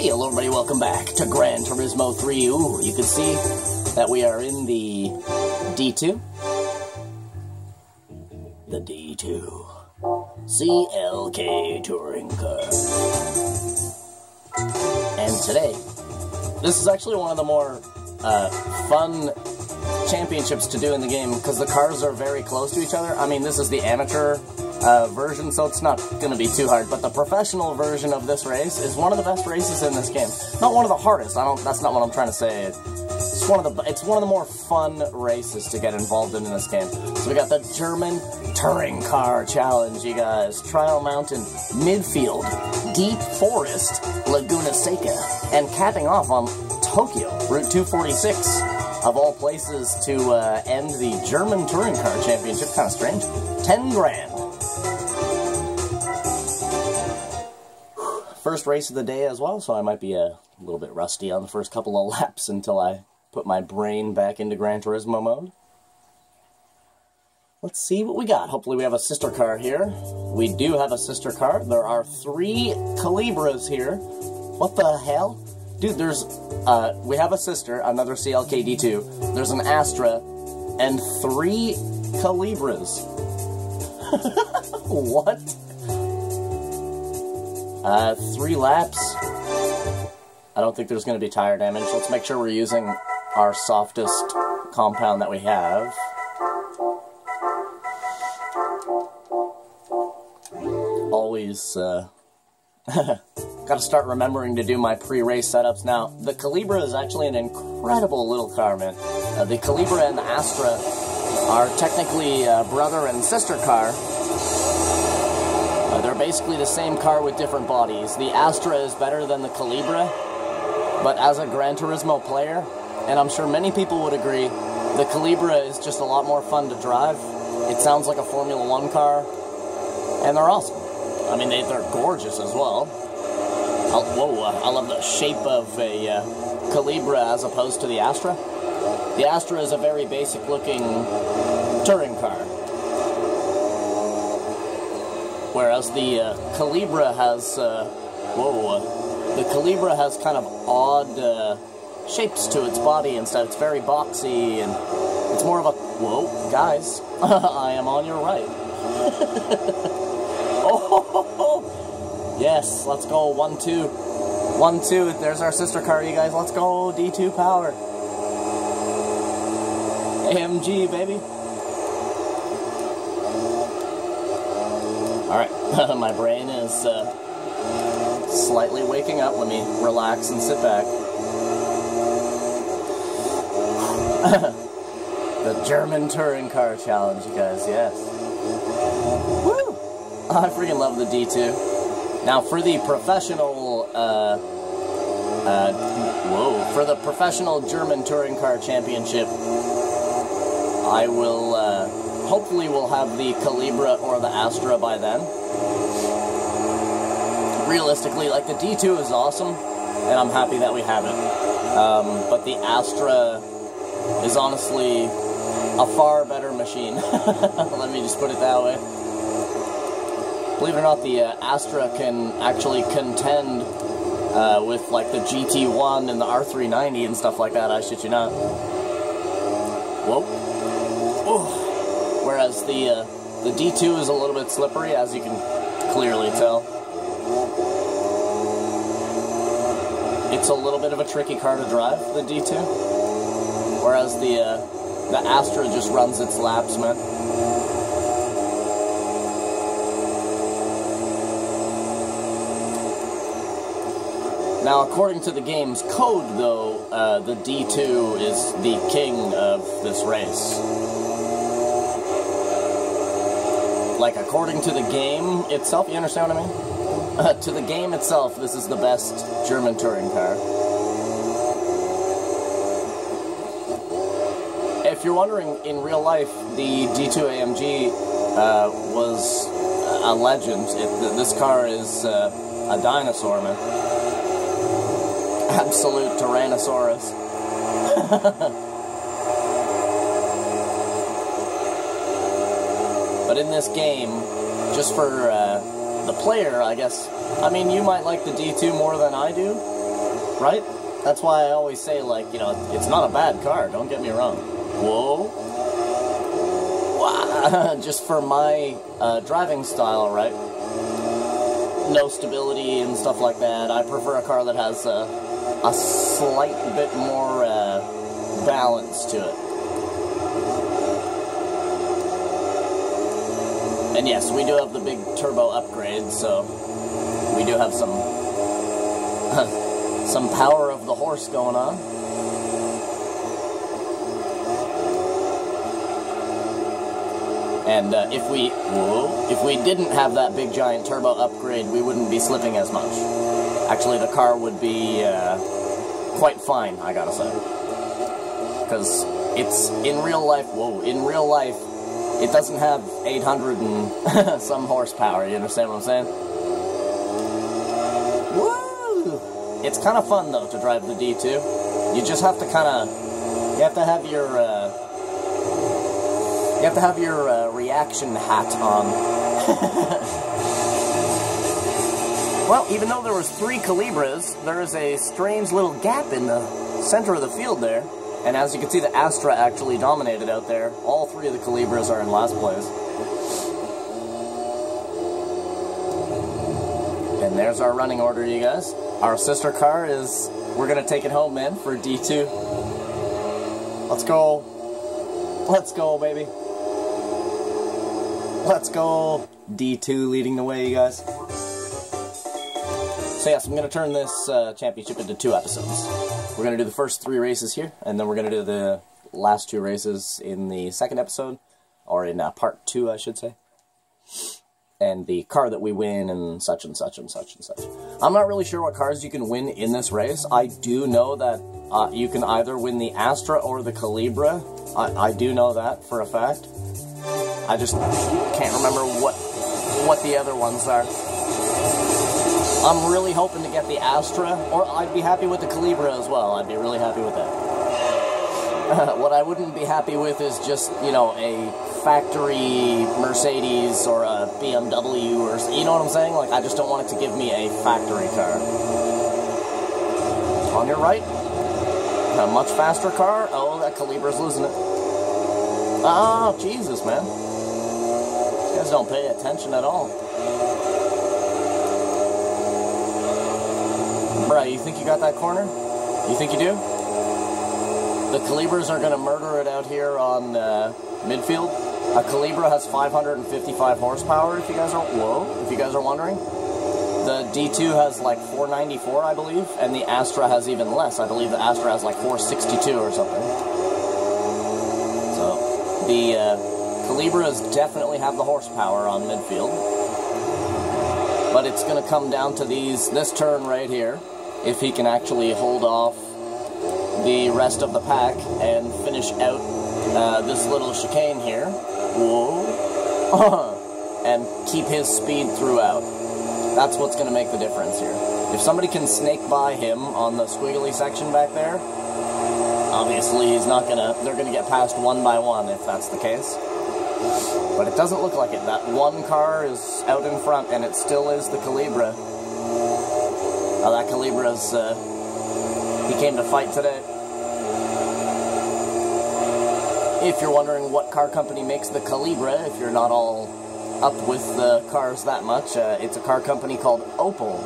Hey, hello everybody, welcome back to Gran Turismo 3. Ooh, you can see that we are in the D2. The D2. CLK Touring Car. And today, this is actually one of the more fun championships to do in the game, because the cars are very close to each other. I mean, this is the amateur version, so it's not going to be too hard, but the professional version of this race is one of the best races in this game. Not one of the hardest, that's not what I'm trying to say. It's one of the more fun races to get involved in this game. So we got the German Touring Car Challenge, you guys. Trial Mountain, Midfield, Deep Forest, Laguna Seca, and capping off on Tokyo, Route 246. Of all places to end the German Touring Car Championship. Kind of strange. 10 grand. First race of the day as well, so I might be a little bit rusty on the first couple of laps until I put my brain back into Gran Turismo mode. Let's see what we got. Hopefully we have a sister car here. We do have a sister car. There are 3 Calibras here. What the hell? Dude, we have a sister, another CLK D2, there's an Astra, and 3 Calibras. What? 3 laps. I don't think there's going to be tire damage. Let's make sure we're using our softest compound that we have. Always, gotta start remembering to do my pre-race setups. Now, the Calibra is actually an incredible little car, man. The Calibra and the Astra are technically brother and sister car. They're basically the same car with different bodies. The Astra is better than the Calibra, but as a Gran Turismo player, and I'm sure many people would agree, the Calibra is just a lot more fun to drive. It sounds like a Formula 1 car, and they're awesome. I mean, they're gorgeous as well. I love the shape of a Calibra as opposed to the Astra. The Astra is a very basic-looking touring car, whereas the Calibra has the Calibra has kind of odd shapes to its body instead. It's very boxy, and it's more of a guys, I am on your right. Oh, yes, let's go, 1-2. 1-2, there's our sister car, you guys, let's go, D2 power. AMG, baby. Alright, my brain is slightly waking up. Let me relax and sit back. The German Touring Car Challenge, you guys, yes. Woo! I freaking love the D2. Now, for the professional, for the professional German Touring Car Championship, I will, hopefully we'll have the Calibra or the Astra by then. Realistically, like, the D2 is awesome, and I'm happy that we have it. But the Astra is honestly a far better machine. Let me just put it that way. Believe it or not, the Astra can actually contend with, like, the GT1 and the R390 and stuff like that, I shit you not. Whoa. Ooh. Whereas the D2 is a little bit slippery, as you can clearly tell. It's a little bit of a tricky car to drive, the D2. Whereas the Astra just runs its laps, man. Now, according to the game's code, though, the D2 is the king of this race. Like, according to the game itself, you understand what I mean? To the game itself, this is the best German touring car. If you're wondering, in real life, the D2 AMG was a legend. This car is a dinosaur, man. Absolute Tyrannosaurus. But in this game, just for the player, I guess, I mean, you might like the D2 more than I do, right? That's why I always say, like, you know, it's not a bad car, don't get me wrong. Whoa. Wow. Just for my driving style, right? No stability and stuff like that. I prefer a car that has a slight bit more balance to it. And yes, we do have the big turbo upgrade, so we do have some some power of the horse going on. And if we didn't have that big giant turbo upgrade, we wouldn't be slipping as much. Actually, the car would be quite fine, I gotta say. Because it's in real life, it doesn't have 800 and some horsepower, you understand what I'm saying? Woo! It's kind of fun, though, to drive the D2. You just have to you have to have your reaction hat on. Well, even though there was 3 Calibras, there is a strange little gap in the center of the field there. And as you can see, the Astra actually dominated out there. All 3 of the Calibras are in last place. And there's our running order, you guys. Our sister car is, we're going to take it home, man, for D2. Let's go. Let's go, baby. Let's go. D2 leading the way, you guys. So yes, I'm going to turn this championship into 2 episodes. We're going to do the first 3 races here, and then we're going to do the last 2 races in the 2nd episode, or in part 2, I should say. And the car that we win, and such and such and such and such. I'm not really sure what cars you can win in this race. I do know that you can either win the Astra or the Calibra. I do know that for a fact. I just can't remember what the other ones are. I'm really hoping to get the Astra, or I'd be happy with the Calibra as well. I'd be really happy with that. What I wouldn't be happy with is just, you know, a factory Mercedes or a BMW, or, you know what I'm saying? Like, I just don't want it to give me a factory car. On your right, a much faster car. Oh, that Calibra's losing it. Oh, Jesus, man. These guys don't pay attention at all. Bruh, you think you got that corner? You think you do? The Calibras are going to murder it out here on midfield. A Calibra has 555 horsepower, if you guys are wondering. The D2 has like 494, I believe, and the Astra has even less. I believe the Astra has like 462 or something. So, the Calibras definitely have the horsepower on midfield. But it's going to come down to this turn right here, if he can actually hold off the rest of the pack and finish out this little chicane here. Whoa. And keep his speed throughout. That's what's going to make the difference here. If somebody can snake by him on the squiggly section back there, obviously he's not gonna, they're going to get past one by one if that's the case. But it doesn't look like it. That one car is out in front, and it still is the Calibra. Oh, that Calibra's, he came to fight today. If you're wondering what car company makes the Calibra, if you're not all up with the cars that much, it's a car company called Opel.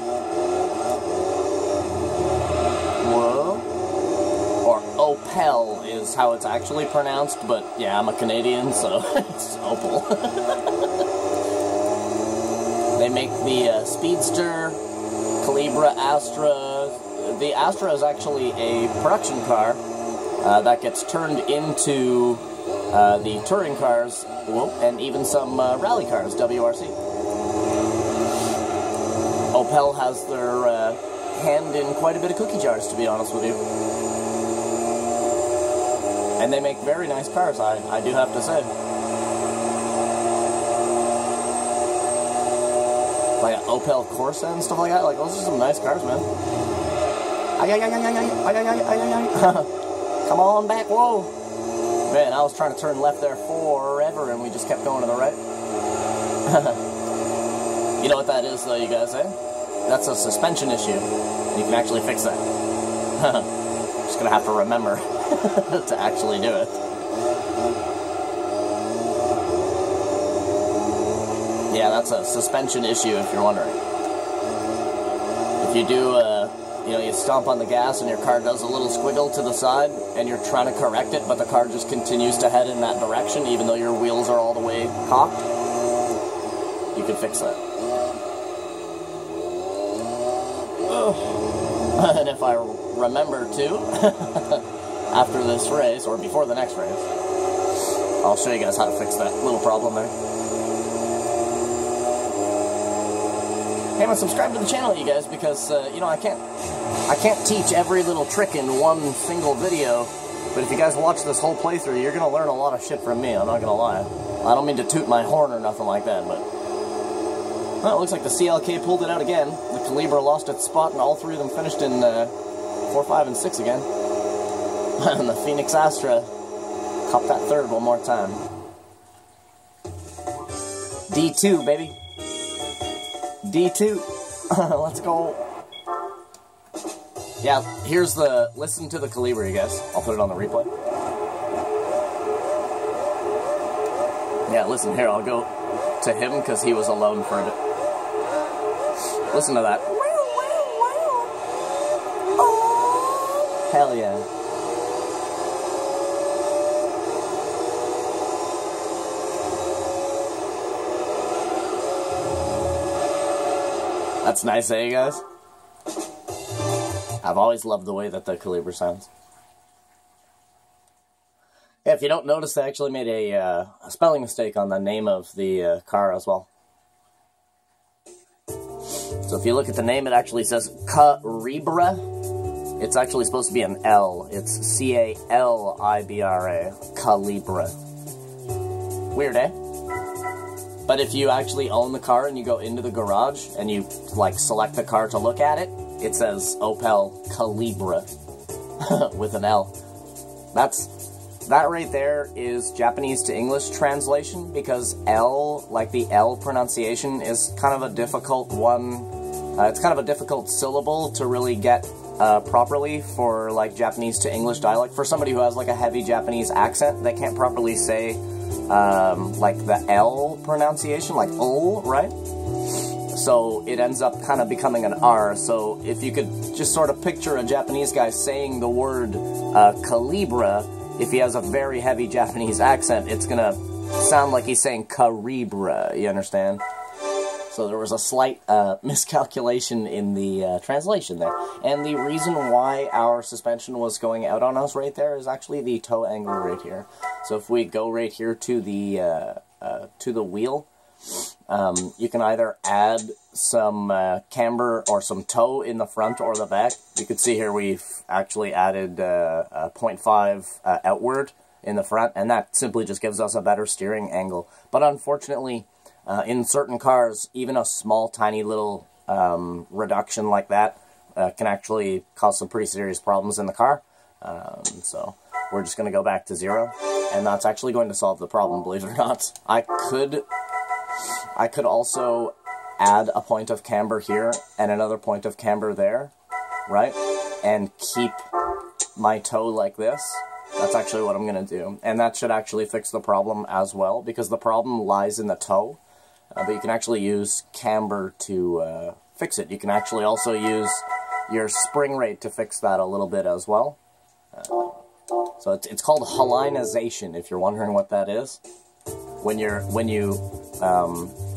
Whoa. Or Opel is how it's actually pronounced, but yeah, I'm a Canadian, so it's Opel. They make the Speedster, Calibra, Astra. The Astra is actually a production car that gets turned into the touring cars, and even some rally cars, WRC. Opel has their hand in quite a bit of cookie jars, to be honest with you. And they make very nice cars, I do have to say. Like Opel Corsa and stuff like that, like those are some nice cars, man. Come on back, whoa. Man, I was trying to turn left there forever and we just kept going to the right. You know what that is though, you guys, eh? That's a suspension issue. You can actually fix that. Just gonna have to remember to actually do it. Yeah, that's a suspension issue if you're wondering. If you do, you know, you stomp on the gas and your car does a little squiggle to the side and you're trying to correct it, but the car just continues to head in that direction even though your wheels are all the way cocked, you can fix that. And if I remember to, after this race, or before the next race, I'll show you guys how to fix that little problem there. Hey, man, subscribe to the channel, you guys, because, you know, I can't teach every little trick in one single video, but if you guys watch this whole playthrough, you're going to learn a lot of shit from me, I'm not going to lie. I don't mean to toot my horn or nothing like that, but... Well, it looks like the CLK pulled it out again. The Calibra lost its spot, and all three of them finished in 4, 5, and 6 again. And the Phoenix Astra copped that third one more time. D2, baby. D2. Let's go. Yeah, here's the... Listen to the Calibra, you guys. I'll put it on the replay. Yeah, listen, here, I'll go to him, because he was alone for a bit. Listen to that. Oh, hell yeah. That's nice, eh, you guys? I've always loved the way that the Calibra sounds. Yeah, if you don't notice, I actually made a spelling mistake on the name of the car as well. So if you look at the name, it actually says Calibra. It's actually supposed to be an L. It's C-A-L-I-B-R-A. Calibra. Weird, eh? But if you actually own the car and you go into the garage and you, like, select the car to look at it, it says Opel Calibra with an L. That right there is Japanese to English translation, because L, like the L pronunciation, is kind of a difficult one. It's kind of a difficult syllable to really get properly for, like, Japanese to English dialect. For somebody who has, like, a heavy Japanese accent, they can't properly say, like, the L pronunciation, like O, right? So it ends up kind of becoming an R. So if you could just sort of picture a Japanese guy saying the word Calibra, if he has a very heavy Japanese accent, it's gonna sound like he's saying Calibra, you understand? So there was a slight miscalculation in the translation there. And the reason why our suspension was going out on us right there is actually the toe angle right here. So if we go right here to the wheel, you can either add some camber or some toe in the front or the back. You can see here we've actually added 0.5 outward in the front, and that simply just gives us a better steering angle. But unfortunately, in certain cars, even a small, tiny little reduction like that can actually cause some pretty serious problems in the car. So we're just going to go back to 0, and that's actually going to solve the problem, believe it or not. I could also add a point of camber here and another point of camber there, right? And keep my toe like this. That's actually what I'm going to do. And that should actually fix the problem as well, because the problem lies in the toe. But you can actually use camber to fix it. You can actually also use your spring rate to fix that a little bit as well. So it's called halinization, if you're wondering what that is. When you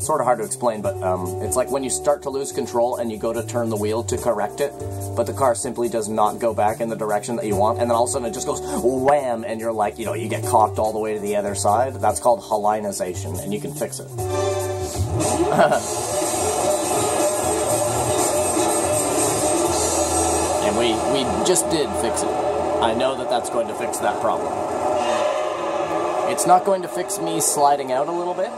sort of hard to explain, but it's like when you start to lose control and you go to turn the wheel to correct it, but the car simply does not go back in the direction that you want, and then all of a sudden it just goes wham, and you're like, you know, you get cocked all the way to the other side. That's called halinization, and you can fix it. And we just did fix it. I know that that's going to fix that problem. It's not going to fix me sliding out a little bit,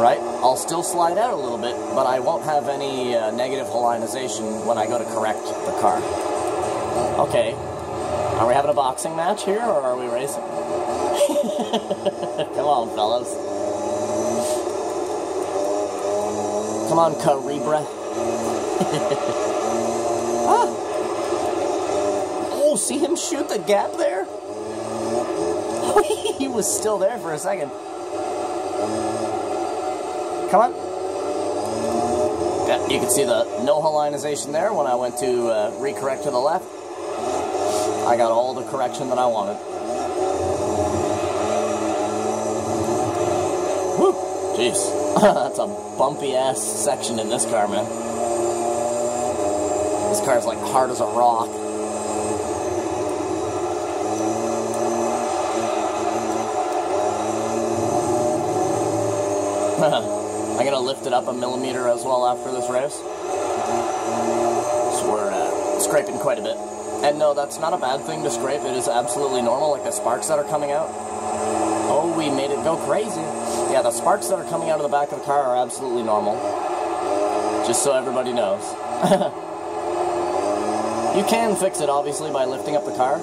right? I'll still slide out a little bit, but I won't have any negative halinization when I go to correct the car. Okay, are we having a boxing match here, or are we racing? Come on, fellas. Come on, Calibra. Ah. didn't shoot the gap there? He was still there for a second. Come on. Yeah, you can see the no hallinization there when I went to recorrect to the left. I got all the correction that I wanted. Woo! Jeez. That's a bumpy-ass section in this car, man. This car's like hard as a rock. I'm gonna lift it up a millimeter as well after this race. So we're scraping quite a bit. And no, that's not a bad thing to scrape. It is absolutely normal, like the sparks that are coming out. Oh, we made it go crazy. Yeah, the sparks that are coming out of the back of the car are absolutely normal. Just so everybody knows. You can fix it, obviously, by lifting up the car.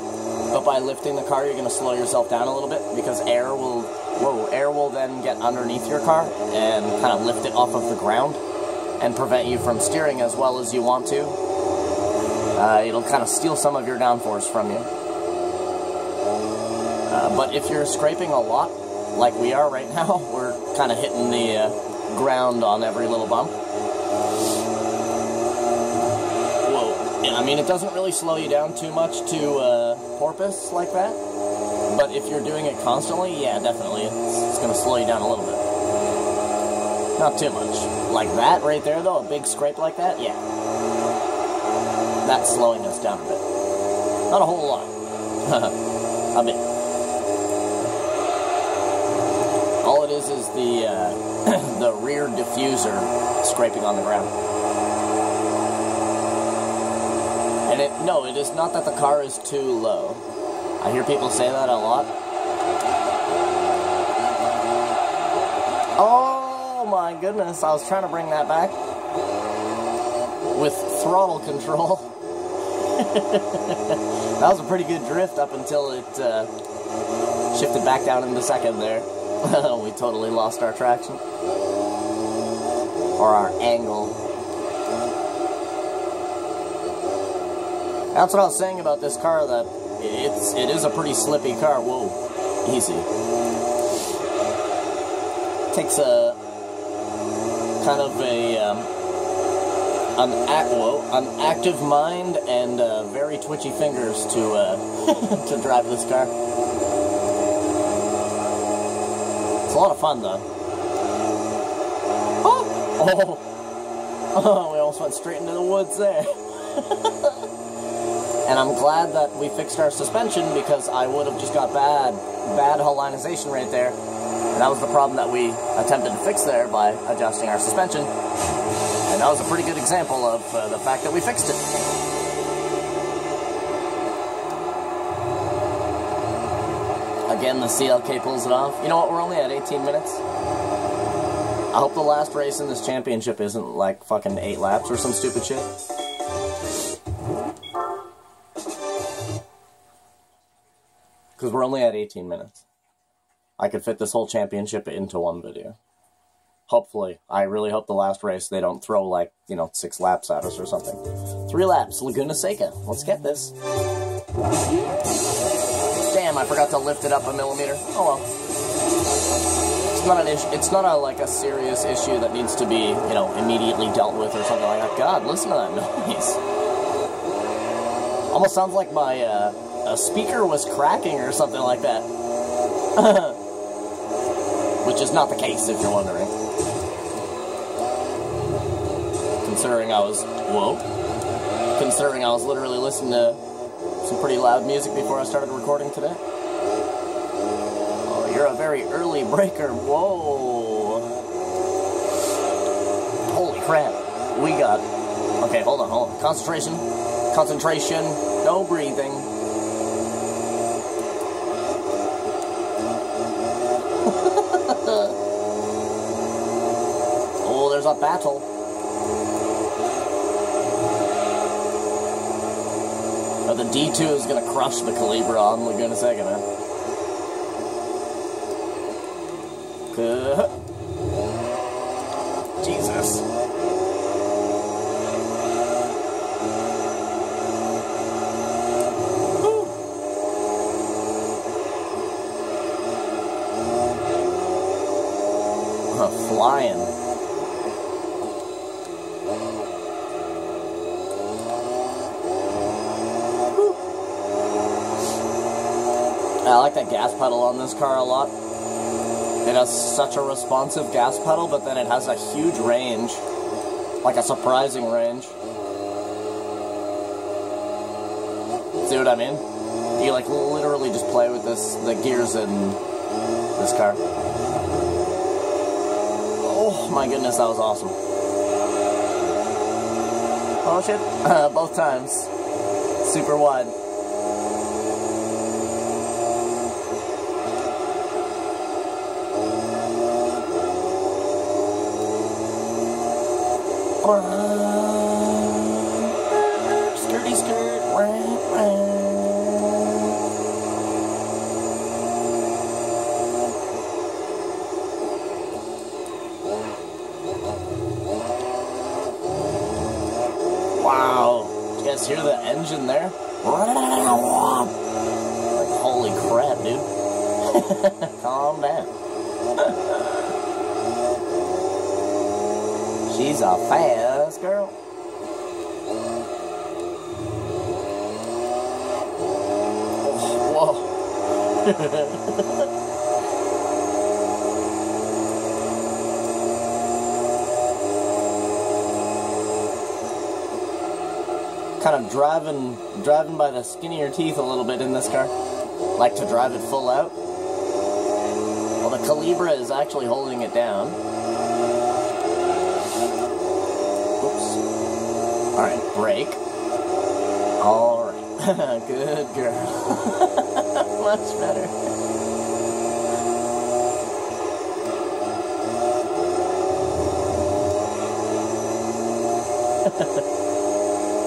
But by lifting the car, you're going to slow yourself down a little bit, because air will then get underneath your car and kind of lift it off of the ground and prevent you from steering as well as you want to. It'll kind of steal some of your downforce from you. But if you're scraping a lot, like we are right now, we're kind of hitting the ground on every little bump. Whoa. I mean, it doesn't really slow you down too much to porpoise like that. But if you're doing it constantly, yeah, definitely, it's going to slow you down a little bit. Not too much. Like that right there, though, a big scrape like that, yeah. That's slowing us down a bit. Not a whole lot. A bit. All it is the the rear diffuser scraping on the ground. And no, it is not that the car is too low. I hear people say that a lot. Oh my goodness, I was trying to bring that back with throttle control. That was a pretty good drift up until it shifted back down into second there. We totally lost our traction. Or our angle. That's what I was saying about this car, that it is a pretty slippy car. Whoa, easy. Takes a kind of an active mind and very twitchy fingers to to drive this car. It's a lot of fun, though. Oh, we almost went straight into the woods there. And I'm glad that we fixed our suspension, because I would have just got bad hallinization right there. And that was the problem that we attempted to fix there by adjusting our suspension. And that was a pretty good example of the fact that we fixed it. Again, the CLK pulls it off. You know what, we're only at 18 minutes. I hope the last race in this championship isn't like fucking 8 laps or some stupid shit. Because we're only at 18 minutes. I could fit this whole championship into one video. Hopefully. I really hope the last race they don't throw, like, 6 laps at us or something. 3 laps, Laguna Seca. Let's get this. Damn, I forgot to lift it up a millimeter. Oh well. It's not an issue. It's not a serious issue that needs to be, immediately dealt with or something like that. God, listen to that noise. Almost sounds like my a speaker was cracking or something like that. Which is not the case, if you're wondering. Considering I was literally listening to some pretty loud music before I started recording today. Oh, you're a very early breaker. Whoa. Holy crap. We got... Okay, hold on. Concentration. No breathing. Oh, there's a battle. Oh, the D2 is going to crush the Calibra on Laguna Seca, man. Jesus. Woo. flying. Woo. I like that gas pedal on this car a lot. It has such a responsive gas pedal, but then it has a huge range. Like a surprising range. See what I mean? You like literally just play with the gears in this car. Oh my goodness, that was awesome. Oh shit, both times. Super wide. Skirty skirt. Wow. Did you guys hear the engine there? Like, holy crap, dude. Calm down. She's a fast girl. Oh, whoa. Kind of driving by the skin of your teeth a little bit in this car. Like to drive it full out. Well, the Calibra is actually holding it down. Oops. Alright, brake. Alright. Good girl. Much better.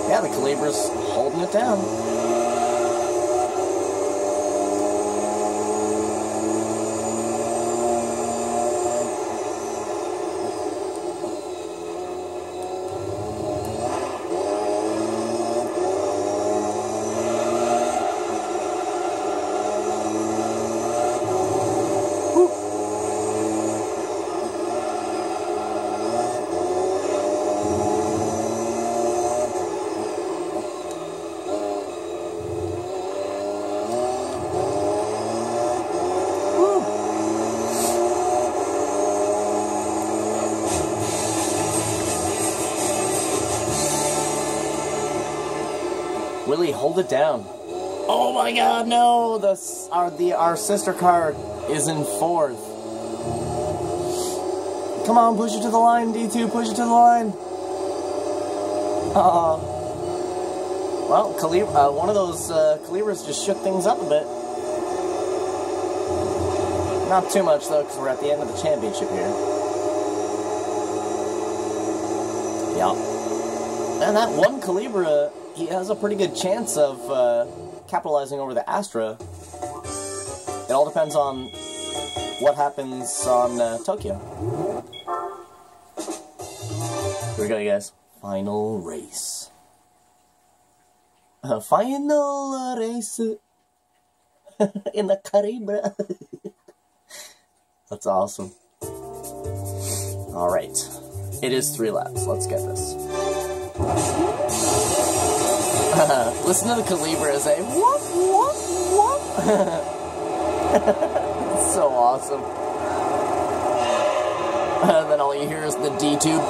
Yeah, the Calibra's holding it down. Willie, hold it down. Oh my god, no! Our sister car is in fourth. Come on, push it to the line, D2, push it to the line. Well, one of those Calibras just shook things up a bit. Not too much though, because we're at the end of the championship here. Yeah. And that one Calibra, he has a pretty good chance of capitalizing over the Astra. It all depends on what happens on Tokyo. Here we go, you guys. Final race. Final race in the Calibra. That's awesome. Alright. It is 3 laps. Let's get this. Listen to the Calibra as a whoop, whoop, whoop. It's so awesome. And then all you hear is the D-tube.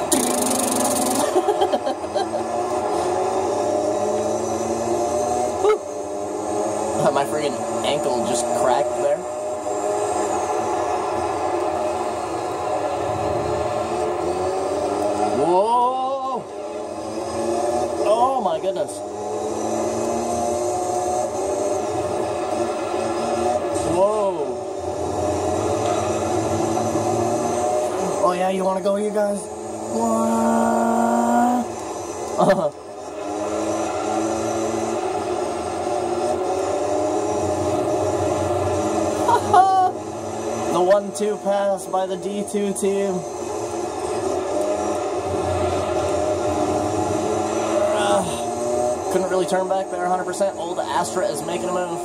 My friggin' ankle just cracked there. Whoa! Oh my goodness. Whoa. Oh yeah, you wanna go, you guys? The 1-2 pass by the D2 team. Couldn't really turn back there 100%. Old Astra is making a move.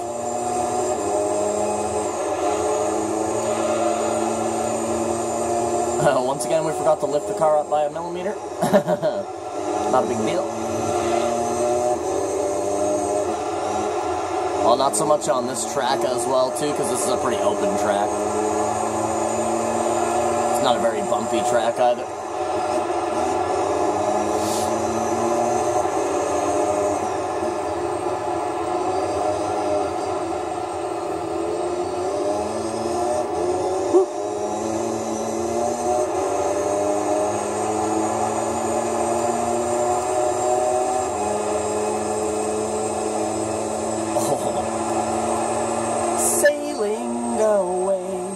Once again, we forgot to lift the car up by a millimeter. Not a big deal. Well, not so much on this track as well, too, because this is a pretty open track. It's not a very bumpy track either. Sailing away.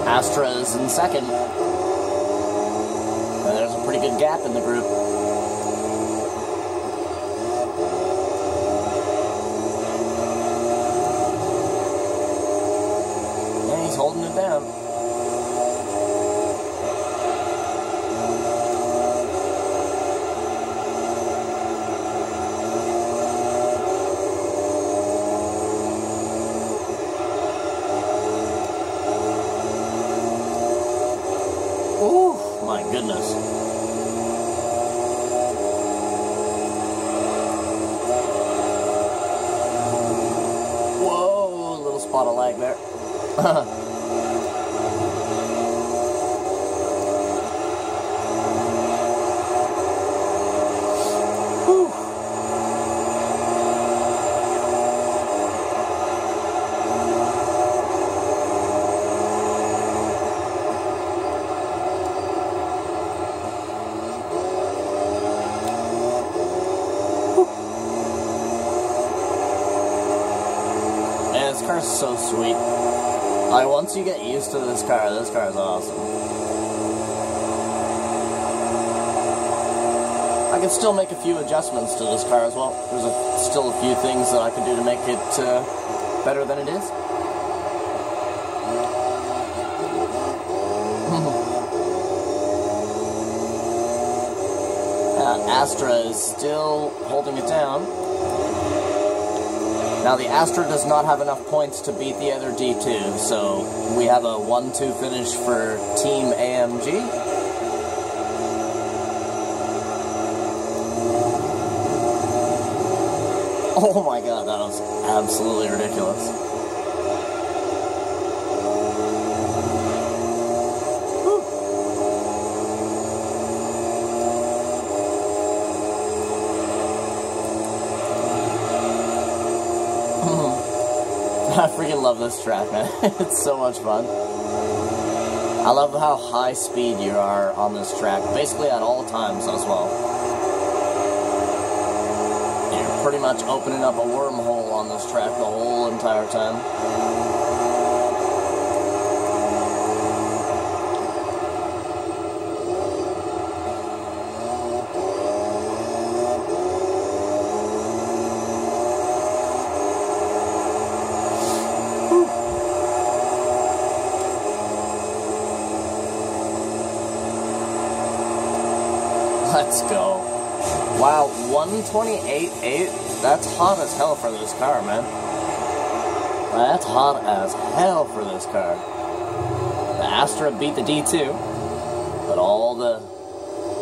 Astra is in second. There's a pretty good gap in the group. And he's holding it down. Oh, my goodness. Whoa, a little spot of lag there. This car is so sweet. Like, once you get used to this car is awesome. I can still make a few adjustments to this car as well. There's still a few things that I can do to make it better than it is. Astra is still holding it down. Now, the Astra does not have enough points to beat the other D2, so we have a 1-2 finish for Team AMG. Oh my god, that was absolutely ridiculous. I freaking love this track, man. It's so much fun. I love how high speed you are on this track, basically at all times as well. You're pretty much opening up a wormhole on this track the whole entire time. Let's go. Wow, 128.8? That's hot as hell for this car, man. That's hot as hell for this car. The Astra beat the D2, but all the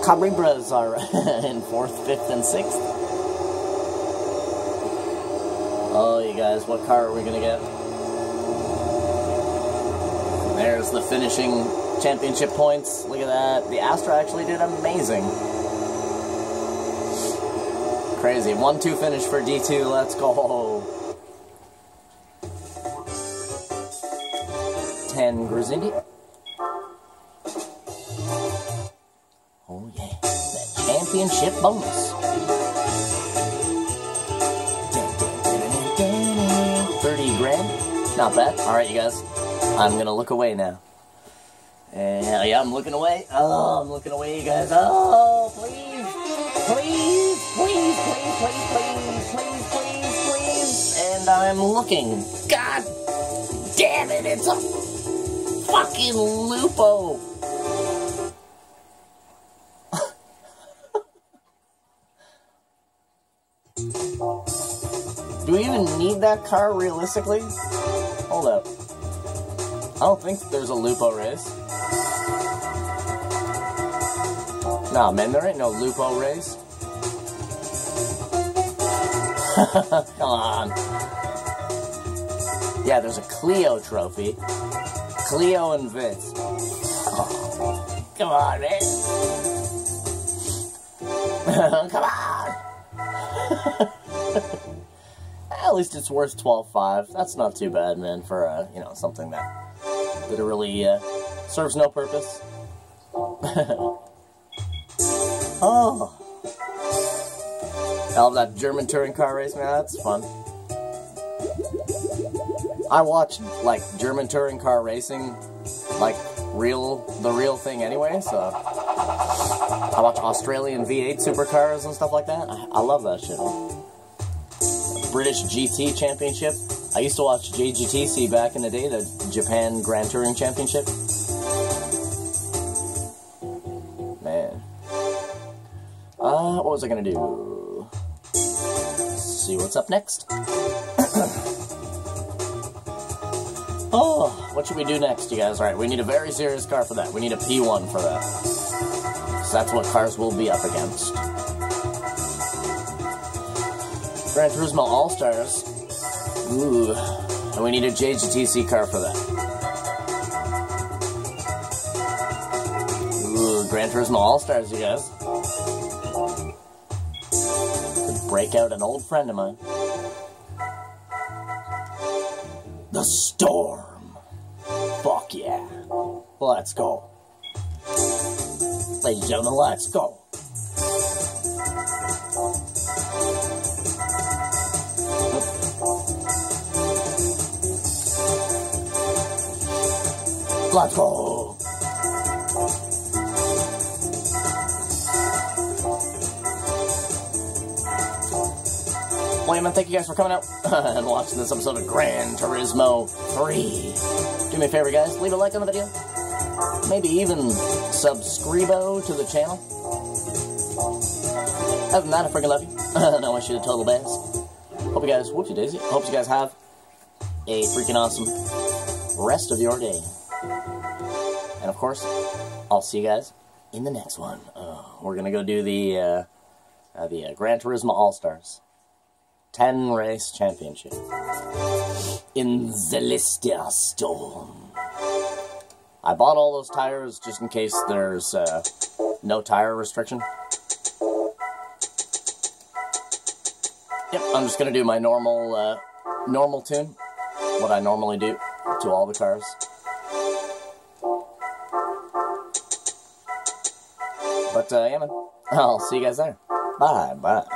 Cabribras are in 4th, 5th, and 6th. Oh, you guys, what car are we gonna get? There's the finishing championship points. Look at that. The Astra actually did amazing. Crazy. 1-2 finish for D2. Let's go. 10 Grisindi. Oh yeah. That championship bonus. 30 grand. Not bad. Alright, you guys. I'm gonna look away now. And yeah, I'm looking away. Oh, I'm looking away, you guys. Oh, please. Please, please, please, please, please, please, please, please. And I'm looking. God damn it, it's a fucking Lupo. Do we even need that car realistically? Hold up. I don't think there's a Lupo race. Nah, man, there ain't no Lupo race. Come on. Yeah, there's a Clio trophy. Clio and Vince. Oh, come on, man. Come on. At least it's worth 12.5. That's not too bad, man, for you know, something that literally serves no purpose. Oh. I love that German touring car race, man. That's fun. I watch, like, German touring car racing, like, the real thing anyway, so I watch Australian V8 supercars and stuff like that. I love that shit. British GT Championship. I used to watch JGTC back in the day, the Japan Grand Touring Championship. Man. What was I gonna do? Let's see what's up next. Oh, what should we do next, you guys? Alright, we need a very serious car for that. We need a P1 for that. So that's what cars will be up against. Gran Turismo All-Stars. Ooh. And we need a JGTC car for that. Ooh, Gran Turismo All-Stars, you guys. Could break out an old friend of mine. The Storm. Fuck yeah. Let's go. Ladies and gentlemen, let's go. Let's go. Well, yeah, man, thank you guys for coming out and watching this episode of Gran Turismo 3. Do me a favor, guys. Leave a like on the video. Maybe even subscribo to the channel. Other than that, I freaking love you. And I wish you the total best. Hope you guys, whoopsie daisy. Hope you guys have a freaking awesome rest of your day. And of course, I'll see you guys in the next one. We're gonna go do the Gran Turismo All-Stars 10 race championship in the Lister Storm. I bought all those tires just in case there's no tire restriction. Yep, I'm just gonna do my normal normal tune, what I normally do to all the cars. But yeah, man, I'll see you guys there. Bye, bye.